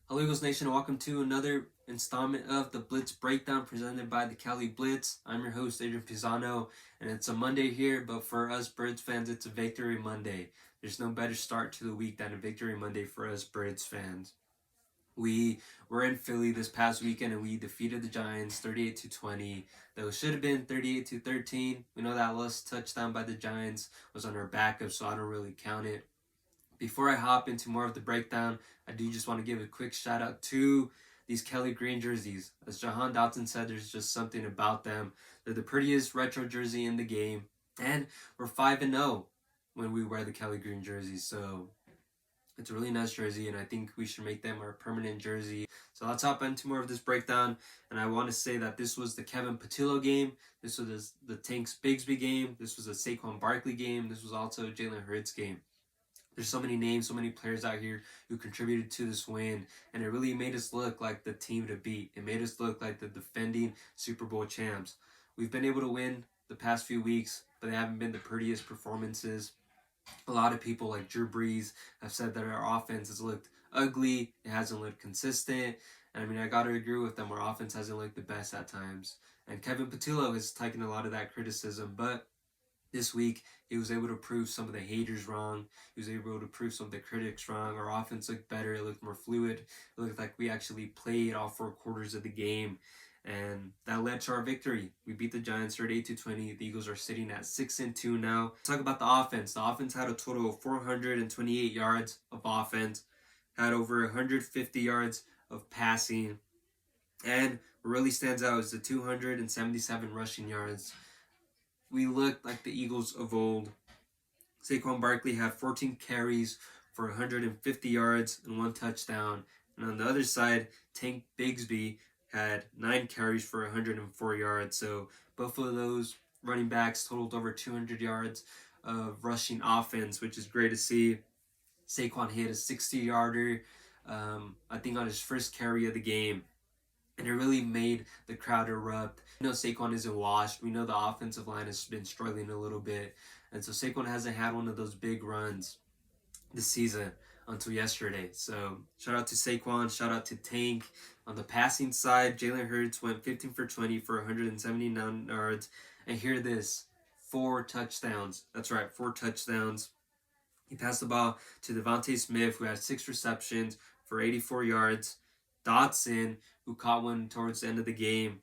Hello Eagles Nation, welcome to another installment of the Blitz Breakdown presented by the Cali Blitz. I'm your host Adrian Pisano, and it's a Monday here, but for us Birds fans, it's a Victory Monday. There's no better start to the week than a Victory Monday for us Birds fans. We were in Philly this past weekend and we defeated the Giants 38-20. Though it should have been 38-13. We know that last touchdown by the Giants was on our backup, so I don't really count it. Before I hop into more of the breakdown, I do just want to give a quick shout out to these Kelly Green jerseys. As Jahan Dotson said, there's just something about them. They're the prettiest retro jersey in the game. And we're 5-0 when we wear the Kelly Green jerseys. So it's a really nice jersey, and I think we should make them our permanent jersey. So let's hop into more of this breakdown. And I want to say that this was the Kevin Patillo game. This was the Tanks Bigsby game. This was a Saquon Barkley game. This was also a Jalen Hurts game. There's so many names, so many players out here who contributed to this win, and it really made us look like the team to beat. It made us look like the defending Super Bowl champs. We've been able to win the past few weeks, but they haven't been the prettiest performances. A lot of people like Drew Brees have said that our offense has looked ugly, it hasn't looked consistent, and I mean, I gotta agree with them. Our offense hasn't looked the best at times, and Kevin Patillo has taken a lot of that criticism, but this week, he was able to prove some of the haters wrong. He was able to prove some of the critics wrong. Our offense looked better. It looked more fluid. It looked like we actually played all 4 quarters of the game. And that led to our victory. We beat the Giants 38-20. The Eagles are sitting at 6-2 now. Let's talk about the offense. The offense had a total of 428 yards of offense, had over 150 yards of passing, and what really stands out is the 277 rushing yards. We looked like the Eagles of old. Saquon Barkley had 14 carries for 150 yards and 1 touchdown. And on the other side, Tank Bigsby had 9 carries for 104 yards. So both of those running backs totaled over 200 yards of rushing offense, which is great to see. Saquon hit a 60-yarder, I think on his first carry of the game. And it really made the crowd erupt. We know Saquon isn't washed. We know the offensive line has been struggling a little bit. And so Saquon hasn't had one of those big runs this season until yesterday. So shout out to Saquon. Shout out to Tank. On the passing side, Jalen Hurts went 15 for 20 for 179 yards. And hear this, 4 touchdowns. That's right, 4 touchdowns. He passed the ball to Devontae Smith, who had 6 receptions for 84 yards. Dotson, who caught one towards the end of the game,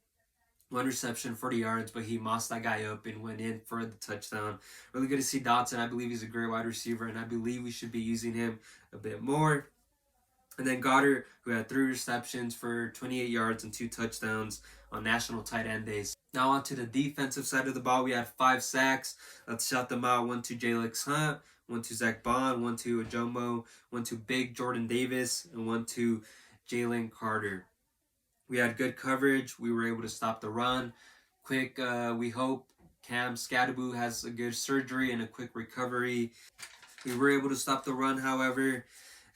1 reception, 40 yards, but he mossed that guy up and went in for the touchdown. Really good to see Dotson. I believe he's a great wide receiver, and I believe we should be using him a bit more. And then Goddard, who had 3 receptions for 28 yards and 2 touchdowns on National Tight End Days. Now on to the defensive side of the ball. We had 5 sacks. Let's shout them out. 1 to Jalex Hunt, 1 to Zach Bond, 1 to Ajomo, 1 to Big Jordan Davis, and 1 to Jalen Carter. We had good coverage. We were able to stop the run. Quick, we hope Cam Scadaboo has a good surgery and a quick recovery. We were able to stop the run, however.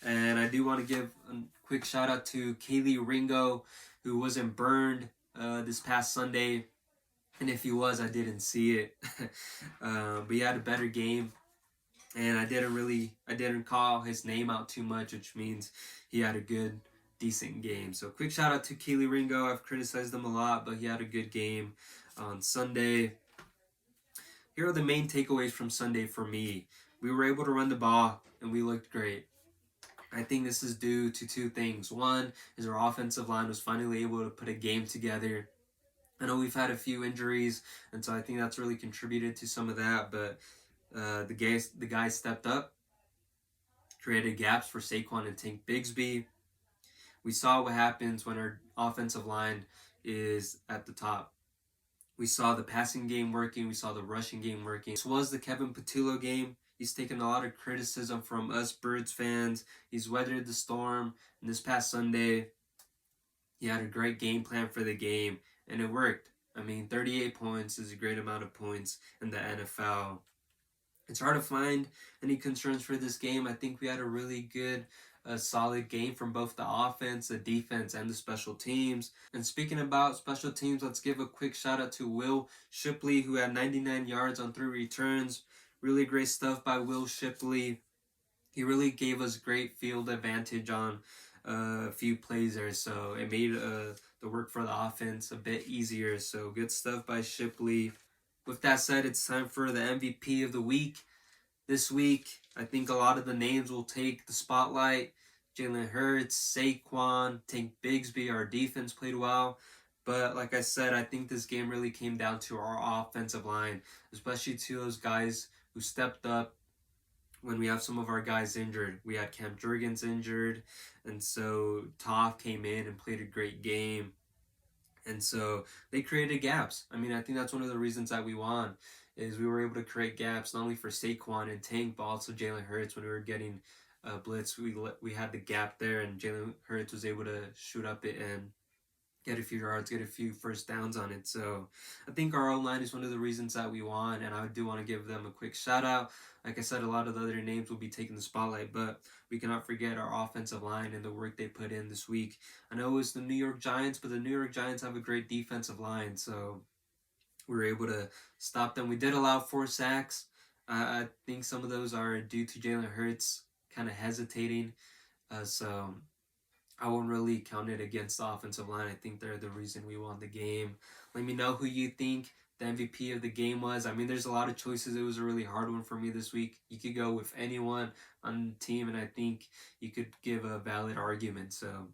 And I do want to give a quick shout out to Kaylee Ringo, who wasn't burned this past Sunday. And if he was, I didn't see it. But he had a better game. And I didn't call his name out too much, which means he had a good, decent game. So quick shout out to Keely Ringo. I've criticized him a lot, but he had a good game on Sunday. Here are the main takeaways from Sunday for me. We were able to run the ball, and we looked great. I think this is due to 2 things. One is our offensive line was finally able to put a game together. I know we've had a few injuries, and so I think that's really contributed to some of that, but the guys stepped up, created gaps for Saquon and Tank Bigsby. We saw what happens when our offensive line is at the top. We saw the passing game working. We saw the rushing game working. This was the Kevin Patillo game. He's taken a lot of criticism from us Birds fans. He's weathered the storm. And this past Sunday, he had a great game plan for the game, and it worked. I mean, 38 points is a great amount of points in the NFL. It's hard to find any concerns for this game. I think we had a really good, solid game from both the offense, the defense, and the special teams. And speaking about special teams, let's give a quick shout out to Will Shipley, who had 99 yards on 3 returns. Really great stuff by Will Shipley. He really gave us great field advantage on a few plays there, so it made the work for the offense a bit easier. So good stuff by Shipley. With that said, it's time for the MVP of the week. This week, I think a lot of the names will take the spotlight. Jalen Hurts, Saquon, Tank Bigsby, our defense played well. But like I said, I think this game really came down to our offensive line, especially to those guys who stepped up when we have some of our guys injured. We had Cam Jurgens injured, and so Toff came in and played a great game. And so they created gaps. I mean, I think that's one of the reasons that we won, is we were able to create gaps not only for Saquon and Tank, but also Jalen Hurts when we were getting blitz. We had the gap there, and Jalen Hurts was able to shoot up it and get a few yards, get a few first downs on it. So I think our O-line is one of the reasons that we won, and I do want to give them a quick shout out. Like I said, a lot of the other names will be taking the spotlight, but we cannot forget our offensive line and the work they put in this week. I know it was the New York Giants, but the New York Giants have a great defensive line, so we were able to stop them. We did allow 4 sacks. I think some of those are due to Jalen Hurts kind of hesitating. So I won't really count it against the offensive line. I think they're the reason we won the game. Let me know who you think the MVP of the game was. I mean, there's a lot of choices. It was a really hard one for me this week. You could go with anyone on the team, and I think you could give a valid argument. So,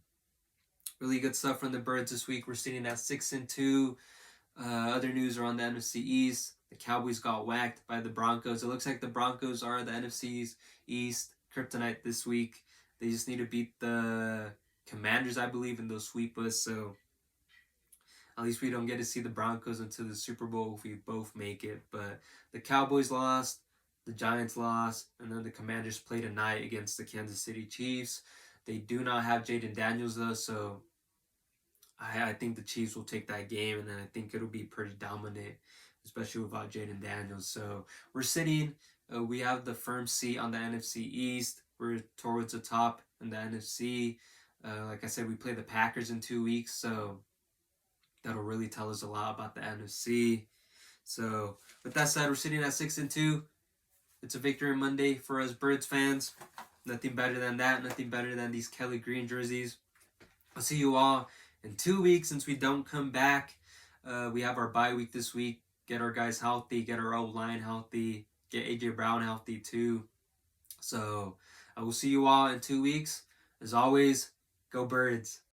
really good stuff from the Birds this week. We're sitting at 6-2. Other news around the NFC East. The Cowboys got whacked by the Broncos. It looks like the Broncos are the NFC East kryptonite this week. They just need to beat the Commanders, I believe, and they'll sweep us. So at least we don't get to see the Broncos until the Super Bowl if we both make it. But the Cowboys lost, the Giants lost, and then the Commanders played tonight against the Kansas City Chiefs. They do not have Jaden Daniels, though, so I think the Chiefs will take that game, and then I think it'll be pretty dominant, especially without Jaden Daniels. So we're sitting, we have the firm seat on the NFC East. We're towards the top in the NFC. Like I said, we play the Packers in 2 weeks, so that'll really tell us a lot about the NFC. So with that said, we're sitting at 6-2. It's a victory Monday for us Birds fans. Nothing better than that. Nothing better than these Kelly Green jerseys. I'll see you all in 2 weeks since we don't come back. We have our bye week this week. Get our guys healthy. Get our O-line healthy. Get AJ Brown healthy too. So I will see you all in 2 weeks. As always, go Birds.